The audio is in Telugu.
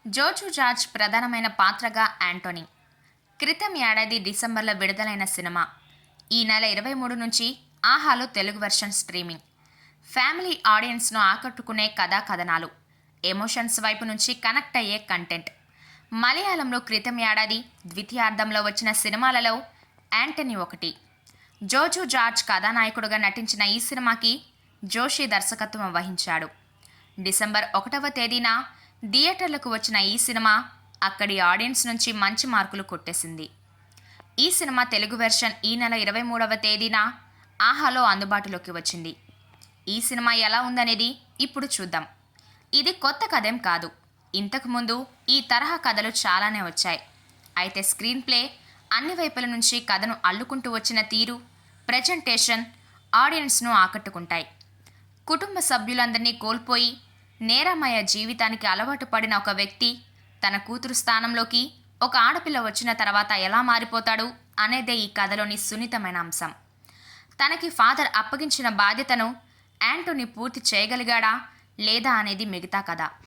జోజు జార్జ్ ప్రధానమైన పాత్రగా యాంటోనీ. క్రితం ఏడాది డిసెంబర్లో విడుదలైన సినిమా. ఈ నెల 23 నుంచి ఆహాలో తెలుగు వెర్షన్ స్ట్రీమింగ్. ఫ్యామిలీ ఆడియన్స్ను ఆకట్టుకునే కథా కథనాలు, ఎమోషన్స్ వైపు నుంచి కనెక్ట్ అయ్యే కంటెంట్. మలయాళంలో క్రితం ఏడాది ద్వితీయార్థంలో వచ్చిన సినిమాలలో యాంటనీ ఒకటి. జోజు జార్జ్ కథానాయకుడుగా నటించిన ఈ సినిమాకి జోషి దర్శకత్వం వహించాడు. డిసెంబర్ 1వ తేదీన థియేటర్లకు వచ్చిన ఈ సినిమా అక్కడి ఆడియన్స్ నుంచి మంచి మార్కులు కొట్టేసింది. ఈ సినిమా తెలుగు వెర్షన్ ఈ నెల 23వ తేదీన ఆహాలో అందుబాటులోకి వచ్చింది. ఈ సినిమా ఎలా ఉందనేది ఇప్పుడు చూద్దాం. ఇది కొత్త కథేం కాదు. ఇంతకుముందు ఈ తరహా కథలు చాలానే వచ్చాయి. అయితే స్క్రీన్ ప్లే, అన్ని వైపుల నుంచి కథను అల్లుకుంటూ వచ్చిన తీరు, ప్రెజెంటేషన్ ఆడియన్స్ను ఆకట్టుకుంటాయి. కుటుంబ సభ్యులందరినీ కోల్పోయి నేరమయ జీవితానికి అలవాటు పడిన ఒక వ్యక్తి తన కూతురు స్థానంలోకి ఒక ఆడపిల్ల వచ్చిన తర్వాత ఎలా మారిపోతాడు అనేదే ఈ కథలోని సున్నితమైన అంశం. తనకి ఫాదర్ అప్పగించిన బాధ్యతను యాంటోనీ పూర్తి చేయగలిగాడా లేదా అనేది మిగతా కథ.